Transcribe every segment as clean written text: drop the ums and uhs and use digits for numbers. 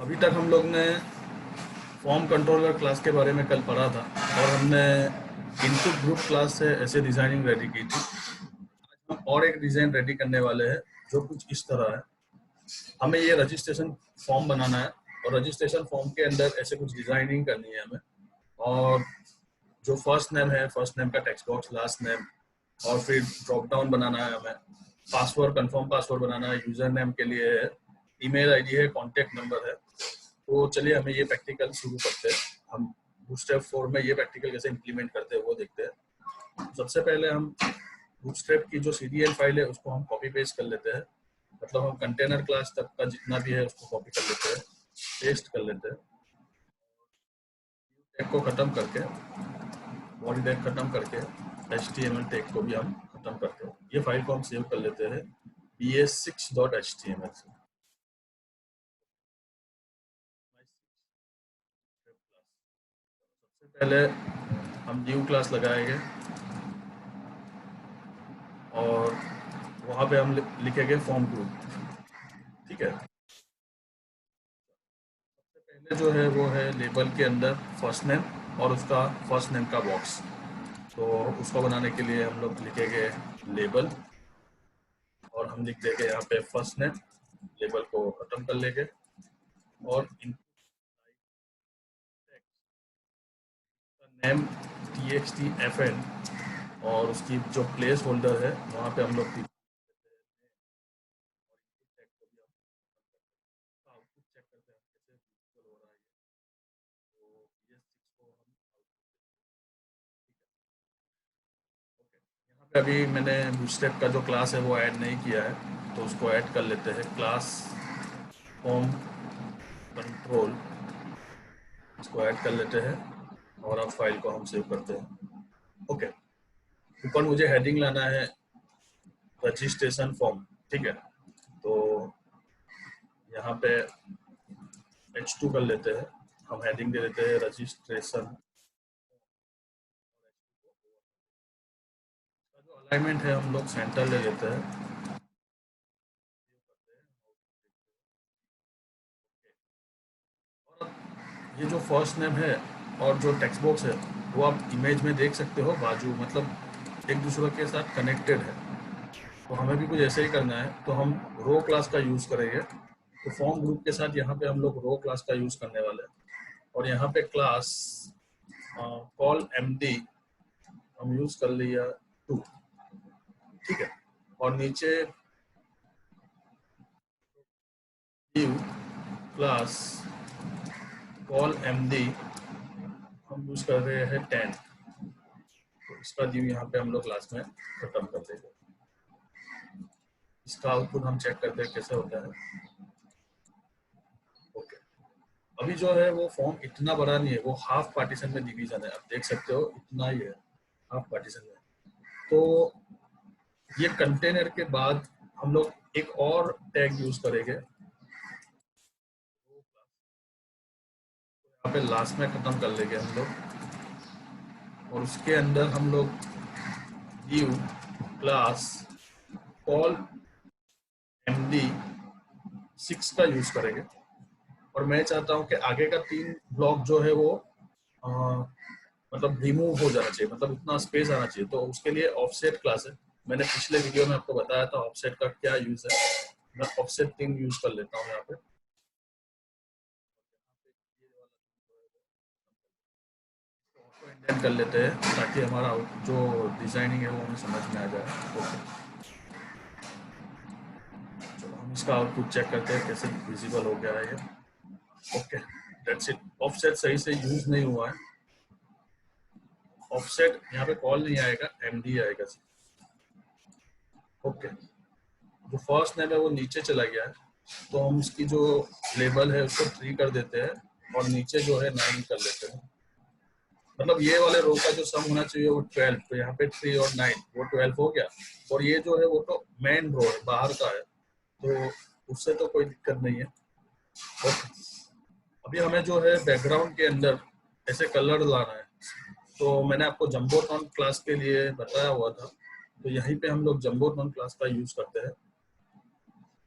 अभी तक हम लोग ने फॉर्म कंट्रोलर क्लास के बारे में कल पढ़ा था और हमने इनपुट ग्रुप क्लास से ऐसे डिज़ाइनिंग रेडी की थी। आज हम और एक डिज़ाइन रेडी करने वाले हैं जो कुछ इस तरह है। हमें ये रजिस्ट्रेशन फॉर्म बनाना है और रजिस्ट्रेशन फॉर्म के अंदर ऐसे कुछ डिज़ाइनिंग करनी है हमें। और जो फर्स्ट नेम है, फर्स्ट नेम का टेक्स्ट बॉक्स, लास्ट नेम, और फिर ड्रॉप डाउन बनाना है हमें। पासवर्ड, कंफर्म पासवर्ड बनाना है, यूज़र नेम के लिए है, ईमेल आईडी है, कॉन्टैक्ट नंबर है। तो चलिए हमें ये प्रैक्टिकल शुरू करते हैं। हम बूटस्ट्रैप 4 में ये प्रैक्टिकल कैसे इम्प्लीमेंट करते हैं वो देखते हैं। सबसे पहले हम बूटस्ट्रैप की जो CDL फाइल है उसको हम कॉपी पेस्ट कर लेते हैं। मतलब हम कंटेनर क्लास तक का जितना भी है उसको कॉपी कर लेते हैं, पेस्ट कर लेते हैं। टैग को ख़त्म करके, बॉडी टैग ख़त्म करके, HTML टैग को भी हम ख़त्म करते हैं। ये फाइल को हम सेव कर लेते हैं bs6.html से। सबसे पहले हम न्यू क्लास लगाएंगे और वहाँ पे हम लिखेंगे फॉर्म ग्रुप। ठीक है। सबसे पहले जो है वो है लेबल के अंदर फर्स्ट नेम और उसका फर्स्ट नेम का बॉक्स। तो उसको बनाने के लिए हम लोग लिखेंगे लेबल और हम लिख देंगे यहाँ पे फर्स्ट नेम। लेबल को ख़त्म कर लेंगे और नेम TXT FN और उसकी जो प्लेस होल्डर है वहाँ पे हम लोग आउटपुट चेक करते हैं कैसे विजुअल हो रहा है। तो BS6 को हम यहाँ पे अभी मैंने बूटस्ट्रैप का जो क्लास है वो ऐड नहीं किया है, तो उसको ऐड कर लेते हैं। क्लास फॉर्म कंट्रोल, इसको ऐड कर लेते हैं और अब फाइल को हम सेव करते हैं। ओके, ऊपर मुझे हेडिंग लाना है रजिस्ट्रेशन फॉर्म। ठीक है, तो यहाँ पे H2 कर लेते हैं। हम हेडिंग दे देते हैं रजिस्ट्रेशन। जो अलाइनमेंट है हम लोग सेंटर ले लेते हैं। और ये जो फर्स्ट नेम है और जो टेक्स्ट बॉक्स है वो आप इमेज में देख सकते हो, बाजू मतलब एक दूसरे के साथ कनेक्टेड है। तो हमें भी कुछ ऐसे ही करना है, तो हम रो क्लास का यूज़ करेंगे। तो फॉर्म ग्रुप के साथ यहाँ पे हम लोग रो क्लास का यूज़ करने वाले हैं और यहाँ पे क्लास कॉल MD हम यूज़ कर लिया 2। ठीक है, और नीचे क्लास कॉल MD हम यूज़ कर रहे हैं 10। तो इसका ड्यू यहाँ पे हम लोग क्लास में खत्म कर देंगे। इसका आउटपुट हम चेक करते हैं कैसे होता है। ओके, अभी जो है वो फॉर्म इतना बड़ा नहीं है, वो हाफ पार्टीशन में डिवीजन है। आप देख सकते हो इतना ही है हाफ पार्टीशन में। तो ये कंटेनर के बाद हम लोग एक और टैग यूज करेंगे, यहाँ पे लास्ट में खत्म कर लेंगे हम लोग। और उसके अंदर हम लोग न्यू क्लास कॉल MD6 का यूज करेंगे। और मैं चाहता हूँ कि आगे का 3 ब्लॉक जो है वो आ, मतलब रिमूव हो जाना चाहिए, मतलब उतना स्पेस आना चाहिए। तो उसके लिए ऑफसेट क्लास है। मैंने पिछले वीडियो में आपको बताया था ऑफसेट का क्या यूज है। मैं ऑफसेट 3 यूज कर लेता हूँ यहाँ पे। इंडेंट कर लेते हैं ताकि हमारा जो डिजाइनिंग है वो हमें समझ में आ जाए। ओके, चलो हम इसका आउटपुट चेक करते हैं कैसे विजिबल हो गया है ये। Okay, that's it. ऑफसेट सही से यूज नहीं हुआ है। ऑफसेट यहाँ पे कॉल नहीं आएगा, MD आएगा। ओके, जो फर्स्ट नेम है वो नीचे चला गया है, तो हम उसकी जो लेबल है उसको 3 कर देते हैं और नीचे जो है 9 कर लेते हैं। मतलब ये वाले रो का जो सम होना चाहिए वो 12, तो यहाँ पे 3 और 9 वो 12 हो गया। और ये जो है वो तो मेन रो है, बाहर का है, तो उससे तो कोई दिक्कत नहीं है। ओके, अभी हमें जो है बैकग्राउंड के अंदर ऐसे कलर लाना है। तो मैंने आपको जंबोट्रॉन क्लास के लिए बताया हुआ था, तो यहीं पे हम लोग जंबोट्रॉन क्लास का यूज करते हैं।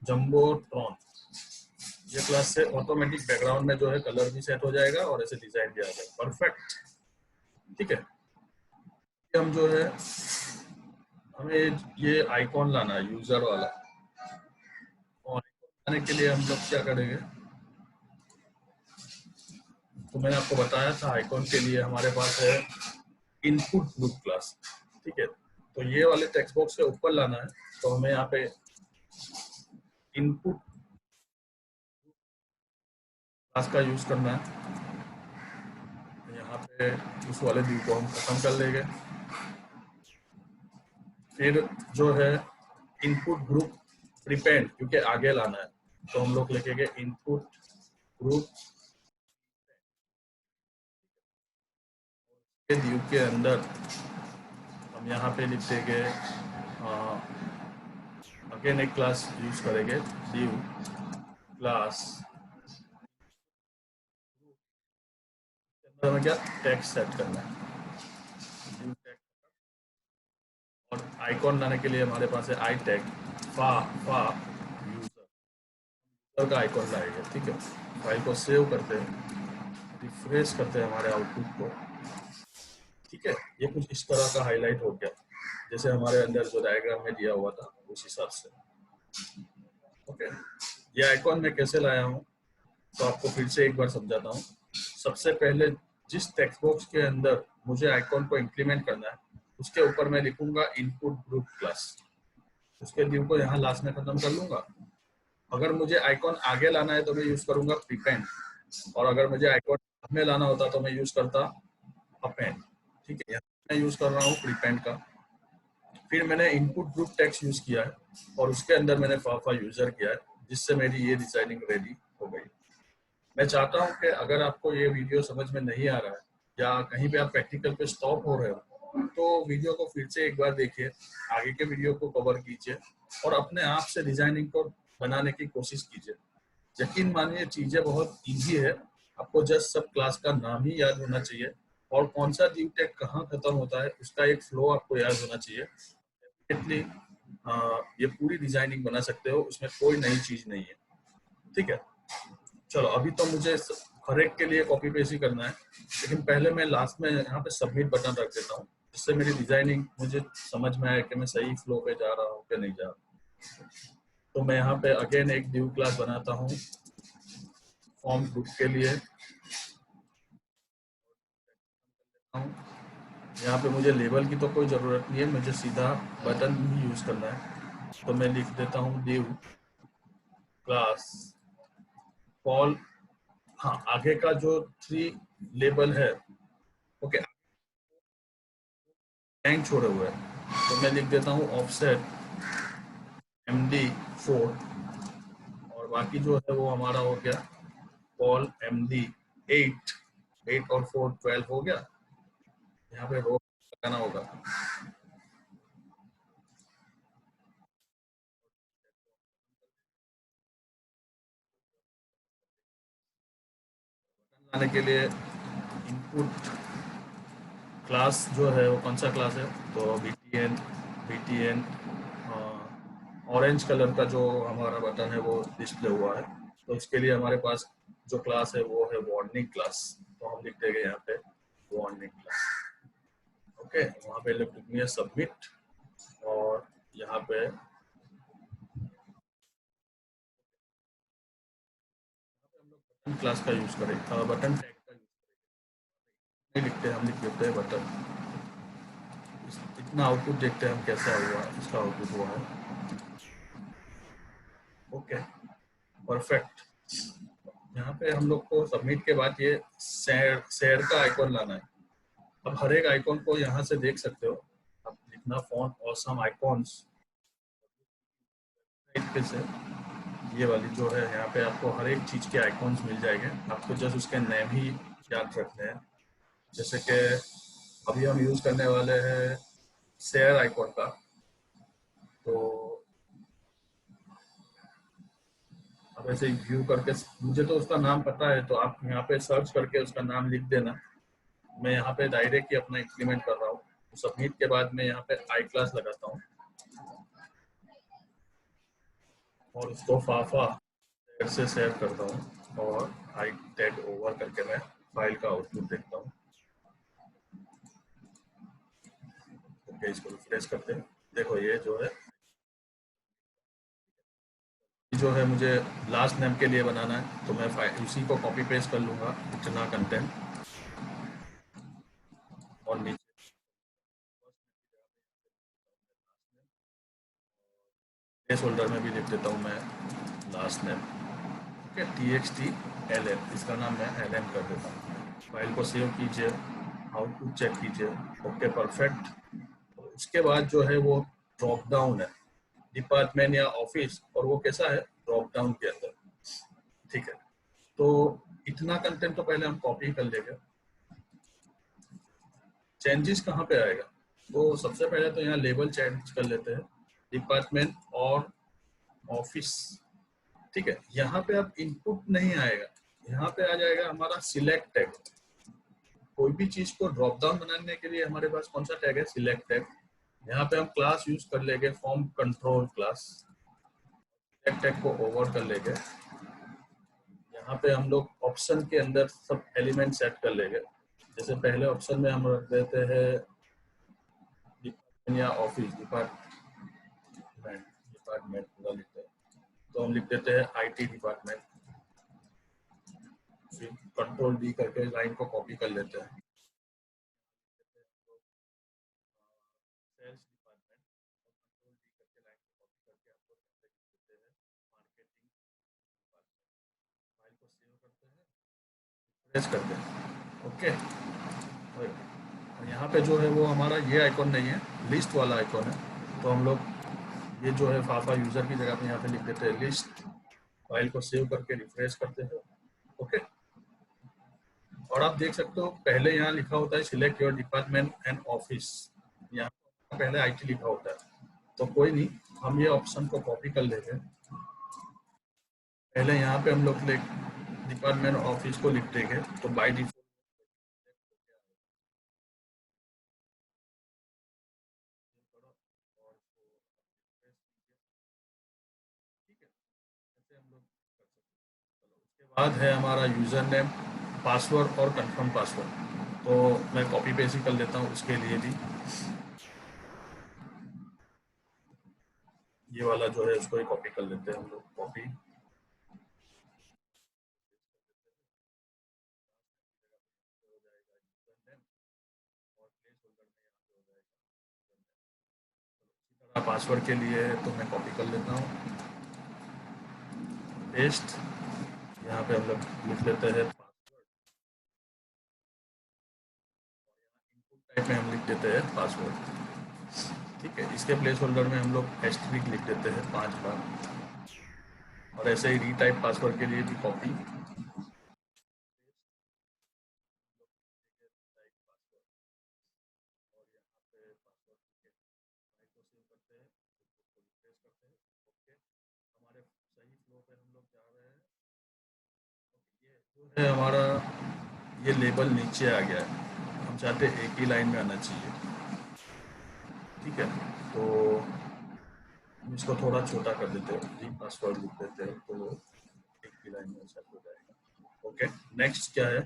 जंबोट्रॉन ये क्लास से ऑटोमेटिक बैकग्राउंड में जो है कलर भी सेट हो जाएगा और ऐसे डिजाइन भी आ जाएगा। परफेक्ट, ठीक है। हम जो है हमें ये आइकॉन लाना है यूजर वाला, और लाने के लिए हम लोग क्या करेंगे, तो मैंने आपको बताया था आइकॉन के लिए हमारे पास है इनपुट ग्रुप क्लास, ठीक है। तो ये वाले टेक्स्ट बॉक्स के ऊपर लाना है, तो हमें यहाँ पे इनपुट क्लास का यूज करना है। यहाँ पे उस वाले व्यू को हम खत्म कर लेंगे। फिर जो है इनपुट ग्रुप प्रीपेंड, क्योंकि आगे लाना है, तो हम लोग लिखेंगे इनपुट ग्रुप के व्यू के अंदर हम यहाँ पे लिख देंगे अगेन एक क्लास यूज करेंगे div क्लास, हमें क्या टेक्स्ट सेट करना है, और आइकॉन लाने के लिए हमारे पास है आई टैग फा फा यूजर का आइकॉन लाएंगे, ठीक है। फाइल को सेव करते हैं, रिफ्रेश करते हैं हमारे आउटपुट को, ठीक है। ये कुछ इस तरह का हाईलाइट हो गया, जैसे हमारे अंदर जो डायग्राम में दिया हुआ था उस हिसाब से, ओके। ये आइकॉन मैं कैसे लाया हूँ तो आपको फिर से एक बार समझाता हूँ। सबसे पहले जिस टेक्स्ट बॉक्स के अंदर मुझे आइकॉन को इंप्लीमेंट करना है उसके ऊपर मैं लिखूंगा इनपुट ग्रुप क्लास, उसके व्यू को यहाँ लास्ट में खत्म कर लूंगा। अगर मुझे आइकॉन आगे लाना है तो मैं यूज करूंगा प्रीपेंड, और अगर मुझे आइकॉन में लाना होता तो मैं यूज करता अपेंड, ठीक है। यहाँ मैं यूज कर रहा हूँ प्रीपेंड का। फिर मैंने इनपुट ग्रुप टेक्स्ट यूज किया है और उसके अंदर मैंने फाफा यूजर किया है, जिससे मेरी ये डिजाइनिंग रेडी हो गई। मैं चाहता हूं कि अगर आपको ये वीडियो समझ में नहीं आ रहा है या कहीं पे आप प्रैक्टिकल पे स्टॉप हो रहे हो तो वीडियो को फिर से एक बार देखिए, आगे के वीडियो को कवर कीजिए और अपने आप से डिजाइनिंग को बनाने की कोशिश कीजिए। यकीन मानिए चीजें बहुत इजी है, आपको जस्ट सब क्लास का नाम ही याद होना चाहिए और कौन सा ड्यू टैग कहाँ खत्म होता है उसका एक फ्लो आपको याद होना चाहिए। डेफिनेटली ये पूरी डिजाइनिंग बना सकते हो, उसमें कोई नई चीज नहीं है, ठीक है। चलो अभी तो मुझे हर एक के लिए कॉपी पेस्ट ही करना है, लेकिन पहले मैं लास्ट में यहाँ पे सबमिट बटन रख देता हूँ, जिससे मेरी डिजाइनिंग मुझे समझ में आए कि मैं सही फ्लो पे जा रहा हूँ कि नहीं जा रहा। तो मैं यहाँ पे अगेन एक ड्यू क्लास बनाता हूँ फॉर्म ग्रुप के लिए। यहाँ पे मुझे लेबल की तो कोई ज़रूरत नहीं है, मुझे सीधा बटन ही यूज़ करना है। तो मैं लिख देता हूँ ड्यू क्लास कॉल, हाँ आगे का जो 3 लेबल है ओके टैंक छोड़े हुए हैं, तो मैं लिख देता हूँ ऑफसेट MD4, और बाकी जो है वो हमारा हो गया कॉल MD8, 8 और 4 12 हो गया। यहाँ पे रो लगाना होगा, लाने के लिए इनपुट क्लास जो है वो कौन सा क्लास है, तो BTN ऑरेंज कलर का जो हमारा बटन है वो डिस्प्ले हुआ है, तो उसके लिए हमारे पास जो क्लास है वो है वार्निंग क्लास, तो हम लिख देंगे यहाँ पे वार्निंग क्लास, ओके। वहाँ पे लिखनी है सबमिट, और यहाँ पे बटन क्लास का यूज करेंगे, बटन टैग का यूज नहीं लिखते, हम लिख देते हैं बटन। इतना आउटपुट देखते हैं हम कैसा हुआ, इसका आउटपुट हुआ है, ओके परफेक्ट। यहाँ पे हम लोग को सबमिट के बाद ये शेयर का आइकॉन लाना है। अब हर एक आइकॉन को यहाँ से देख सकते हो, अब लिखना फॉन्ट ऑसम आइकॉन्स पे से, ये वाली जो है यहाँ पे आपको हर एक चीज के आइकॉन्स मिल जाएंगे, आपको जस्ट उसके नेम ही याद रखने हैं। जैसे कि अभी हम यूज करने वाले हैं शेयर आइकॉन का, तो आप ऐसे व्यू करके, मुझे तो उसका नाम पता है तो आप यहाँ पे सर्च करके उसका नाम लिख देना। मैं यहाँ पे डायरेक्ट ही अपना इंप्लीमेंट कर रहा हूँ, तो सबमिट के बाद मैं यहाँ पे आई क्लास लगाता हूँ और उसको फाफा फिर से सेव करता हूँ और आई टैग ओवर करके मैं फाइल का आउटपुट देखता हूँ। ओके, इसको रिफ्रेश करते हैं। देखो ये जो है मुझे लास्ट नेम के लिए बनाना है, तो मैं उसी को कॉपी पेस्ट कर लूँगा, इतना कंटेंट, और नीचे प्लेस होल्डर में भी लिख देता हूँ मैं last name. Okay, TXT LN, इसका नाम मैं LN कर देता हूँ। फाइल को सेव कीजिए, आउटपुट चेक कीजिए। Okay, perfect. उसके बाद जो है वो ड्रॉप डाउन है, डिपार्टमेंट या ऑफिस, और वो कैसा है, ड्रॉप डाउन के अंदर। ठीक है, तो इतना कंटेंट तो पहले हम कॉपी कर लेंगे। चेंजेस कहाँ पे आएगा, तो सबसे पहले तो यहाँ लेबल चेंज कर लेते हैं, डिपार्टमेंट और ऑफिस। ठीक है, यहाँ पे अब इनपुट नहीं आएगा, यहाँ पे आ जाएगा हमारा सिलेक्ट टैग। कोई भी चीज को ड्रॉप डाउन बनाने के लिए हमारे पास कौन सा टैग है, सिलेक्ट टैग। यहाँ पे हम क्लास यूज कर लेंगे form control class, select tag को ओवर कर लेंगे। यहाँ पे हम लोग ऑप्शन के अंदर सब एलिमेंट सेट कर लेंगे। जैसे पहले ऑप्शन में हम रख देते हैं डिपार्टमेंट या ऑफिस, डिपार्टमेंट पूरा लिखते हैं, तो हम लिख देते हैं IT डिपार्टमेंट। फिर कंट्रोल D करके लाइन को कॉपी कर लेते हैं, सेल्स डिपार्टमेंट, और कंट्रोल D करके लाइन को कॉपी करके आपको लिख देते हैं मार्केटिंग डिपार्टमेंट। फाइल को सेव करते हैं, रिफ्रेश करते हैं। ओके, और यहाँ पे जो है वो हमारा ये आइकॉन नहीं है, लिस्ट वाला आइकॉन है, तो हम लोग ये जो है फाफा यूजर की जगह पे यहाँ पे लिख देते हैं लिस्ट। फाइल को सेव करके रिफ्रेश करते हैं। ओके, और आप देख सकते हो पहले यहाँ लिखा होता है select your department and office, यहाँ पहले IT लिखा होता है। तो कोई नहीं, हम ये ऑप्शन को कॉपी कर लेंगे। पहले यहाँ पे हम लोग डिपार्टमेंट ऑफिस को लिख देंगे, तो बाय डिफॉल्ट बाद है हमारा यूज़र नेम, पासवर्ड और कंफर्म पासवर्ड। तो मैं कॉपी पेस्ट ही कर लेता हूँ उसके लिए भी। ये वाला जो है उसको ही कॉपी कर लेते हैं हम लोग, कॉपी। पासवर्ड के लिए तो मैं कॉपी कर लेता हूँ, पेस्ट। यहाँ पे हम लोग लिख लेते हैं टाइप में हम लिख देते हैं पासवर्ड। ठीक है, इसके प्लेस होल्डर में हम लोग एस्ट्रिक लिख देते हैं 5 बार, और ऐसे ही रीटाइप पासवर्ड के लिए भी कॉपी। हमारे सही फ्लो पे हम लोग जा रहे हैं। ये हमारा ये लेबल नीचे आ गया है, हम चाहते हैं एक ही लाइन में आना चाहिए। ठीक है, तो इसको थोड़ा छोटा कर देते हैं, जी पासवर्ड लिख देते हैं, तो एक ही लाइन में सेट हो जाएगा। ओके, नेक्स्ट क्या है,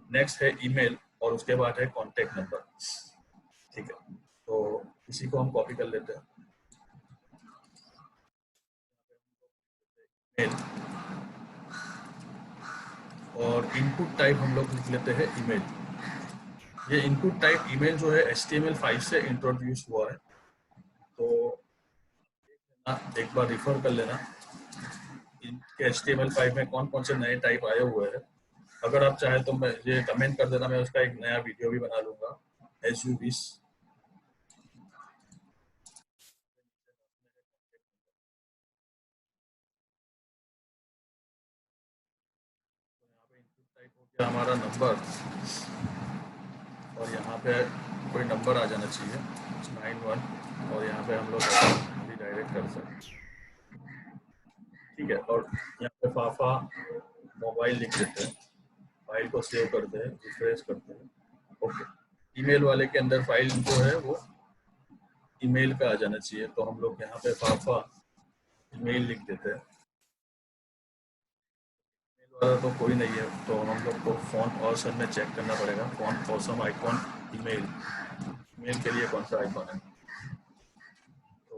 नेक्स्ट है ईमेल, और उसके बाद है कॉन्टेक्ट नंबर। ठीक है, तो इसी को हम कॉपी कर लेते हैं, मेल, और इनपुट टाइप हम लोग लिख लेते हैं ईमेल। ये इनपुट टाइप ईमेल जो है HTML5 से इंट्रोड्यूस हुआ है, तो एक बार रिफर कर लेना HTML5 में कौन कौन से नए टाइप आए हुए हैं। अगर आप चाहे तो मैं ये कमेंट कर देना, मैं उसका एक नया वीडियो भी बना लूंगा एज यू विश। हमारा नंबर, और यहाँ पे कोई नंबर आ जाना चाहिए 91, और यहाँ पे हम लोग रिडायरेक्ट कर सकते हैं। ठीक है, और यहाँ पे फाफा मोबाइल लिख देते हैं, फाइल को सेव करते हैं, रिफ्रेश करते हैं। ओके, ईमेल वाले के अंदर फाइल जो है वो ईमेल पे आ जाना चाहिए, तो हम लोग यहाँ पे फाफा ईमेल लिख देते हैं। वाला तो कोई नहीं है, तो हम लोग को फ़ॉन्ट ऑसम में चेक करना पड़ेगा। Font awesome icon email, email के लिए कौन सा आइकॉन है। तो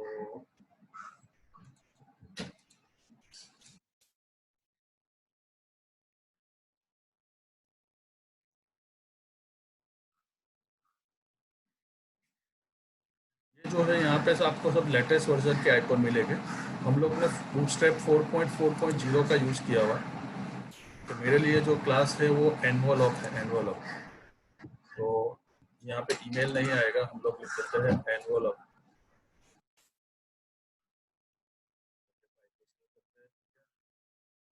ये जो है यहाँ पे से आपको सब लेटेस्ट वर्जन के आइकॉन मिलेंगे। हम लोग ने बूटस्ट्रैप 4.4.0 का यूज़ किया हुआ है। तो मेरे लिए जो क्लास है वो एनवलप है, एनवलप। तो यहाँ पे ईमेल नहीं आएगा, हम लोग लिख देते हैं एनवलप।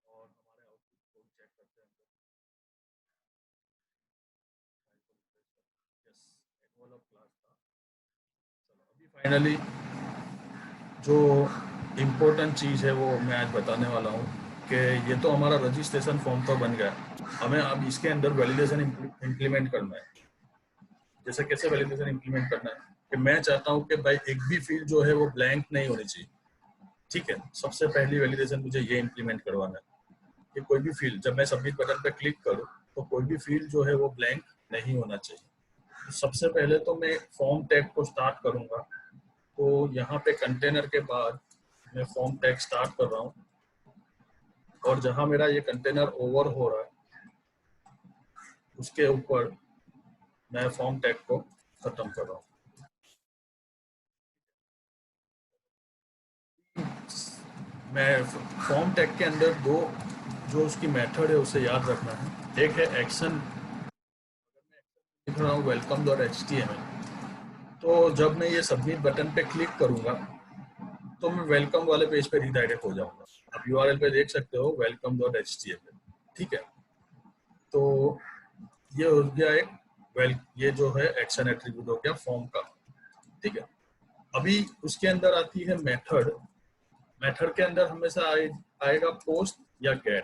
और हमारे आउटपुट को चेक करते हैं हम लोग। यस, एनवलप क्लास था। चलो अभी फाइनली जो इम्पोर्टेंट चीज़ है वो मैं आज बताने वाला हूँ कि ये तो हमारा रजिस्ट्रेशन फॉर्म तो बन गया, हमें अब इसके अंदर वैलिडेशन इम्प्लीमेंट करना है। जैसे कैसे वैलिडेशन इम्प्लीमेंट करना है कि मैं चाहता हूँ कि भाई एक भी फील्ड जो है वो ब्लैंक नहीं होनी चाहिए। ठीक है, सबसे पहली वैलिडेशन मुझे ये इम्प्लीमेंट करवाना है कि कोई भी फील्ड जब मैं सबमिट बटन पर क्लिक करूँ तो कोई भी फील्ड जो है वो ब्लैंक नहीं होना चाहिए। तो सबसे पहले तो मैं फॉर्म टैग को स्टार्ट करूँगा। तो यहाँ पे कंटेनर के बाद मैं फॉर्म टैग स्टार्ट कर रहा हूँ, और जहाँ मेरा ये कंटेनर ओवर हो रहा है उसके ऊपर मैं फॉर्म टैग को खत्म कर रहा हूँ। मैं फॉर्म टैग के अंदर दो जो उसकी मेथड है उसे याद रखना है। एक है एक्शन, लिख रहा हूँ वेलकम डॉट HTML। तो जब मैं ये सबमिट बटन पे क्लिक करूंगा तो मैं वेलकम वाले पेज पे रिडायरेक्ट हो जाऊंगा। आप URL पे देख सकते हो वेलकम डॉट HTML। ठीक है, तो ये हो गया एक ये जो है एक्शन एट्रीब्यूट हो गया फॉर्म का। ठीक है, अभी उसके अंदर आती है मेथड। मेथड के अंदर हमेशा आएगा पोस्ट या गेट।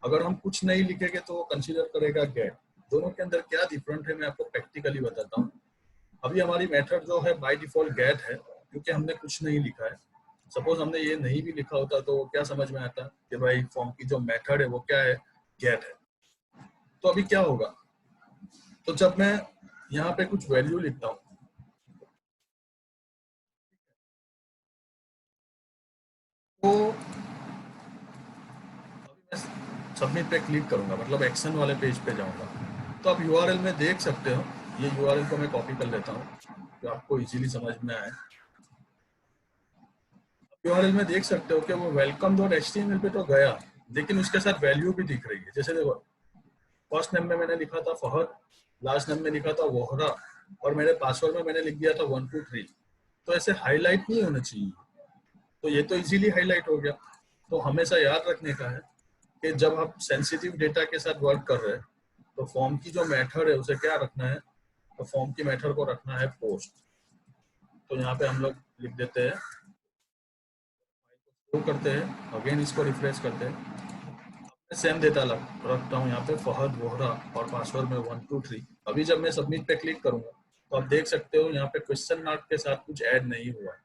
अगर हम कुछ नहीं लिखेंगे तो वो कंसीडर करेगा गेट। दोनों के अंदर क्या डिफरेंट है मैं आपको प्रैक्टिकली बताता हूँ। अभी हमारी मेथड जो है बाय डिफॉल्ट गेट है, क्योंकि हमने कुछ नहीं लिखा है। सपोज हमने ये नहीं भी लिखा होता तो क्या समझ में आता कि भाई फॉर्म की जो मेथड है वो क्या है, गेट है। तो अभी क्या होगा, तो जब मैं यहाँ पे कुछ वैल्यू लिखता हूँ तो मैं सबमिट पे क्लिक करूंगा, मतलब एक्शन वाले पेज पे जाऊंगा। तो आप URL में देख सकते हो, ये URL को मैं कॉपी कर लेता हूँ तो आपको इजीली समझ में आए। URL में देख सकते हो कि वो वेलकम डॉट HTML पे तो गया, लेकिन उसके साथ वैल्यू भी दिख रही है। जैसे देखो, फर्स्ट नेम में मैंने लिखा था फहद, लास्ट नेम में लिखा था वोहरा, और मेरे पासवर्ड में मैंने लिख दिया था 123। तो ऐसे हाईलाइट नहीं होना चाहिए, तो ये तो इजीली हाईलाइट हो गया। तो हमेशा याद रखने का है कि जब आप सेंसिटिव डेटा के साथ वर्क कर रहे हैं तो फॉर्म की जो मेथड है उसे क्या रखना है, तो फॉर्म की मेथड को रखना है पोस्ट। तो यहाँ पे हम लोग लिख देते हैं, वो करते हैं, अगेन इसको रिफ्रेश करते हैं, सेम डेटा रखता हूँ यहाँ पे फहद वोहरा, और पासवर्ड में 123। अभी जब मैं सबमिट पे क्लिक करूंगा तो आप देख सकते हो यहाँ पे क्वेश्चन मार्क के साथ कुछ ऐड नहीं हुआ है,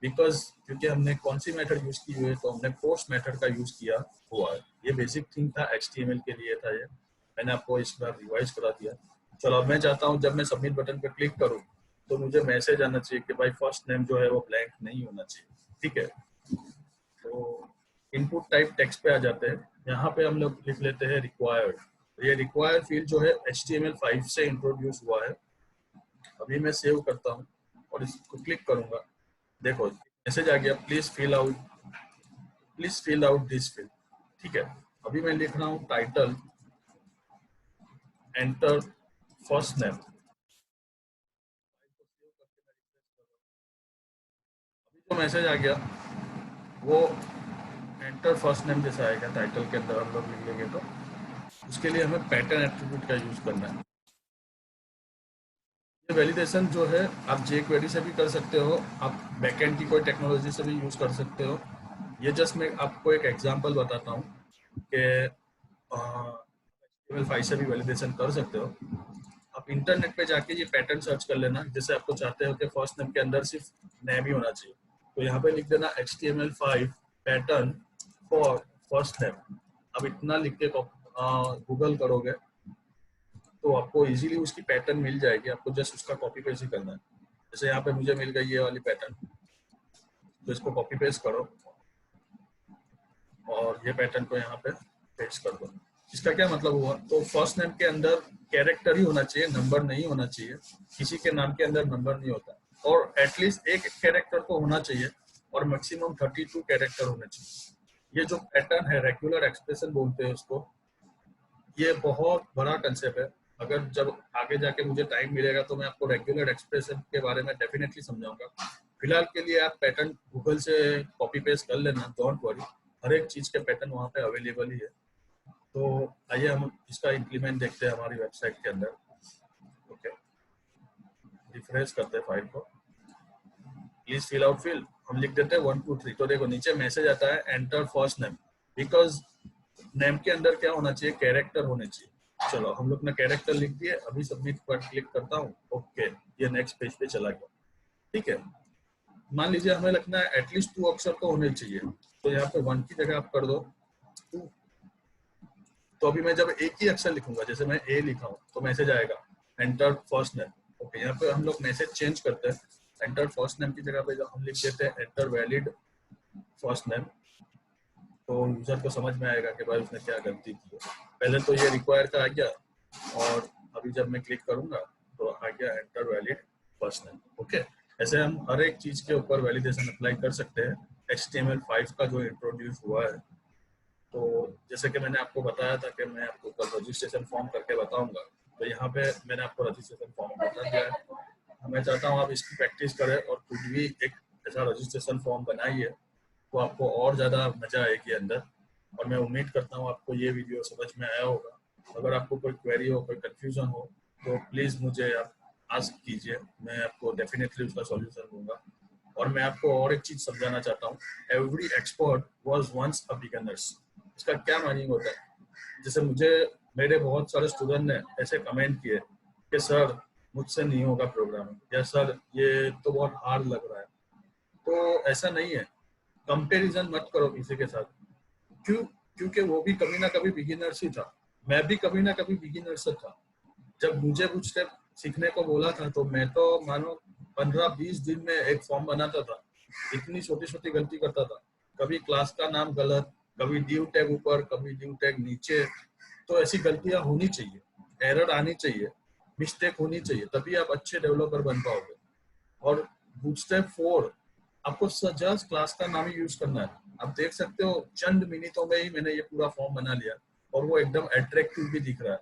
बिकॉज क्योंकि हमने कौन सी मेथड यूज की हुई है, तो हमने पोस्ट मेथड का यूज किया हुआ है। ये बेसिक थिंग था, HTML के लिए था ये, मैंने आपको इस बार रिवाइज करा दिया। चलो अब मैं चाहता हूँ जब मैं सबमिट बटन पर क्लिक करूँ तो मुझे मैसेज आना चाहिए कि भाई फर्स्ट नेम जो है वो ब्लैंक नहीं होना चाहिए। ठीक है, तो इनपुट टाइप टेक्स्ट पे आ जाते हैं। यहाँ पे हम लोग लिख लेते हैं रिक्वायर्ड। ये रिक्वायर्ड फील्ड जो है HTML5 से इंट्रोड्यूस हुआ है। अभी मैं सेव करता हूँ और इसको क्लिक करूंगा, देखो मैसेज आ गया, please fill out this field. ठीक है, अभी मैं लिख रहा हूँ टाइटल, एंटर फर्स्ट नेम। अभी जो मैसेज आ गया वो एंटर फर्स्ट नेम जैसा आएगा, टाइटल के अंदर हम लोग लिख लेंगे। तो उसके लिए हमें पैटर्न एट्रीब्यूट का यूज करना है। ये वैलिडेशन जो है आप jQuery से भी कर सकते हो, आप बैकएंड की कोई टेक्नोलॉजी से भी यूज कर सकते हो। ये जस्ट मैं आपको एक एग्जांपल बताता हूँ कि HTML5 से भी वैलिडेशन कर सकते हो। आप इंटरनेट पे जाके ये पैटर्न सर्च कर लेना, जैसे आपको चाहते हो कि फर्स्ट नेम के अंदर सिर्फ नेम ही होना चाहिए, तो यहाँ पे लिख देना HTML5 pattern for first name. अब इतना लिख के गूगल करोगे तो आपको इजीली उसकी पैटर्न मिल जाएगी, आपको जस्ट उसका कॉपी पेस्ट ही करना है। जैसे यहाँ पे मुझे मिल गई ये वाली पैटर्न, तो इसको कॉपी पेस्ट करो और ये पैटर्न को यहाँ पे पेस्ट कर दो। इसका क्या मतलब हुआ, तो फर्स्ट नेम के अंदर कैरेक्टर ही होना चाहिए, नंबर नहीं होना चाहिए। किसी के नाम के अंदर नंबर नहीं होता, और एटलीस्ट एक कैरेक्टर तो होना चाहिए और मैक्सिमम 32 कैरेक्टर होने चाहिए। ये जो पैटर्न है रेगुलर एक्सप्रेशन बोलते हैं उसको, ये बहुत बड़ा कंसेप्ट है। अगर जब आगे जाके मुझे टाइम मिलेगा तो मैं आपको रेगुलर एक्सप्रेशन के बारे में डेफिनेटली समझाऊंगा। फिलहाल के लिए आप पैटर्न गूगल से कॉपी पेस्ट कर लेना, डोंट वरी, हर एक चीज के पैटर्न वहाँ पे अवेलेबल ही है। तो आइए हम इसका इंप्लीमेंट देखते हैं हमारी वेबसाइट के अंदर। ओके, रिफ्रेश करते हैं फाइल को, प्लीज फिल आउट फील्ड, हम लिख देते हैं 1 2 3। तो देखो नीचे मैसेज आता है enter first name, because name के अंदर क्या होना चाहिए, कैरेक्टर होने चाहिए। चलो हम लोग ने कैरेक्टर लिख दिए, अभी सबमिट पर क्लिक करता हूँ। ओके, ये नेक्स्ट पेज पे चला गया। ठीक है, मान लीजिए हमें लिखना है एटलीस्ट 2 अक्षर तो होने चाहिए, तो यहाँ पे 1 की जगह आप कर दो 2। तो अभी मैं जब एक ही अक्षर लिखूंगा, जैसे मैं ए लिखा हूँ, तो मैसेज आएगा एंटर फर्स्ट नेम। ओके, यहाँ पे हम लोग मैसेज चेंज करते हैं, एंटर फर्स्ट नेम की जगह पे हम लिख देते हैं एंटर वैलिड फर्स्ट नेम। तो यूजर को समझ में आएगा कि भाई उसने क्या गलती की है। पहले तो ये रिक्वायर का आ गया, और अभी जब मैं क्लिक करूंगा तो आ गया enter valid first name. Okay, ऐसे हम हर एक चीज के ऊपर वैलिडेशन अप्लाई कर सकते हैं। HTML5 का जो इंट्रोड्यूस हुआ है, तो जैसे कि मैंने आपको बताया था कि मैं आपको कल रजिस्ट्रेशन फॉर्म करके बताऊंगा, तो यहाँ पे मैंने आपको रजिस्ट्रेशन फॉर्म बता दिया है। मैं चाहता हूँ आप इसकी प्रैक्टिस करें और खुद भी एक ऐसा रजिस्ट्रेशन फॉर्म बनाइए, तो आपको और ज़्यादा मजा आएगी अंदर। और मैं उम्मीद करता हूँ आपको ये वीडियो समझ में आया होगा। अगर आपको कोई क्वेरी हो, कोई कंफ्यूजन हो, तो प्लीज़ मुझे आप आस्क कीजिए, मैं आपको डेफिनेटली उसका सॉल्यूशन दूंगा। और मैं आपको और एक चीज़ समझाना चाहता हूँ, every expert was once a beginners. इसका क्या मीनिंग होता है, जैसे मुझे मेरे बहुत सारे स्टूडेंट ने ऐसे कमेंट किए कि सर मुझसे नहीं होगा प्रोग्रामिंग, या सर ये तो बहुत हार्ड लग रहा है। तो ऐसा नहीं है, कंपैरिजन मत करो किसी के साथ। क्यों? क्योंकि वो भी कभी ना कभी बिगिनर्स ही था, मैं भी कभी ना कभी बिगिनर से था। जब मुझे कुछ स्टेप सीखने को बोला था तो मैं तो मानो 15-20 दिन में एक फॉर्म बनाता था। इतनी छोटी छोटी गलती करता था, कभी क्लास का नाम गलत, कभी ड्यू टैग ऊपर, कभी ड्यू टैग नीचे। तो ऐसी गलतियां होनी चाहिए, एरर आनी चाहिए, मिस्टेक होनी चाहिए, तभी आप अच्छे डेवलपर बन पाओगे। और बूटस्ट्रैप 4 आपको जस्ट क्लास का नाम ही यूज करना है। आप देख सकते हो चंद मिनटों में ही मैंने ये पूरा फॉर्म बना लिया, और वो एकदम अट्रैक्टिव भी दिख रहा है।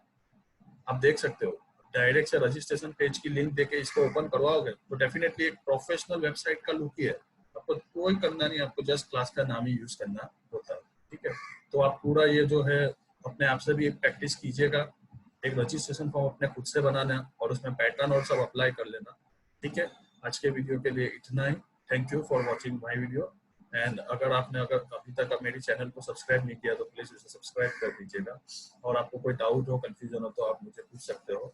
आप देख सकते हो, डायरेक्ट से रजिस्ट्रेशन पेज की लिंक देके इसको ओपन करवाओगे तो डेफिनेटली एक प्रोफेशनल वेबसाइट का लुक ही है। आपको कोई करना नहीं, आपको जस्ट क्लास का नाम ही यूज करना होता है। ठीक है, तो आप पूरा ये जो है अपने आप से भी एक प्रैक्टिस कीजिएगा, एक रजिस्ट्रेशन फॉर्म अपने खुद से बनाना और उसमें पैटर्न और सब अप्लाई कर लेना। ठीक है, आज के वीडियो के लिए इतना ही। Thank you for watching my video. And अगर आपने अभी तक मेरी चैनल को सब्सक्राइब नहीं किया तो प्लीज़ उसे सब्सक्राइब कर दीजिएगा। और आपको कोई डाउट हो, कंफ्यूजन हो तो आप मुझे पूछ सकते हो।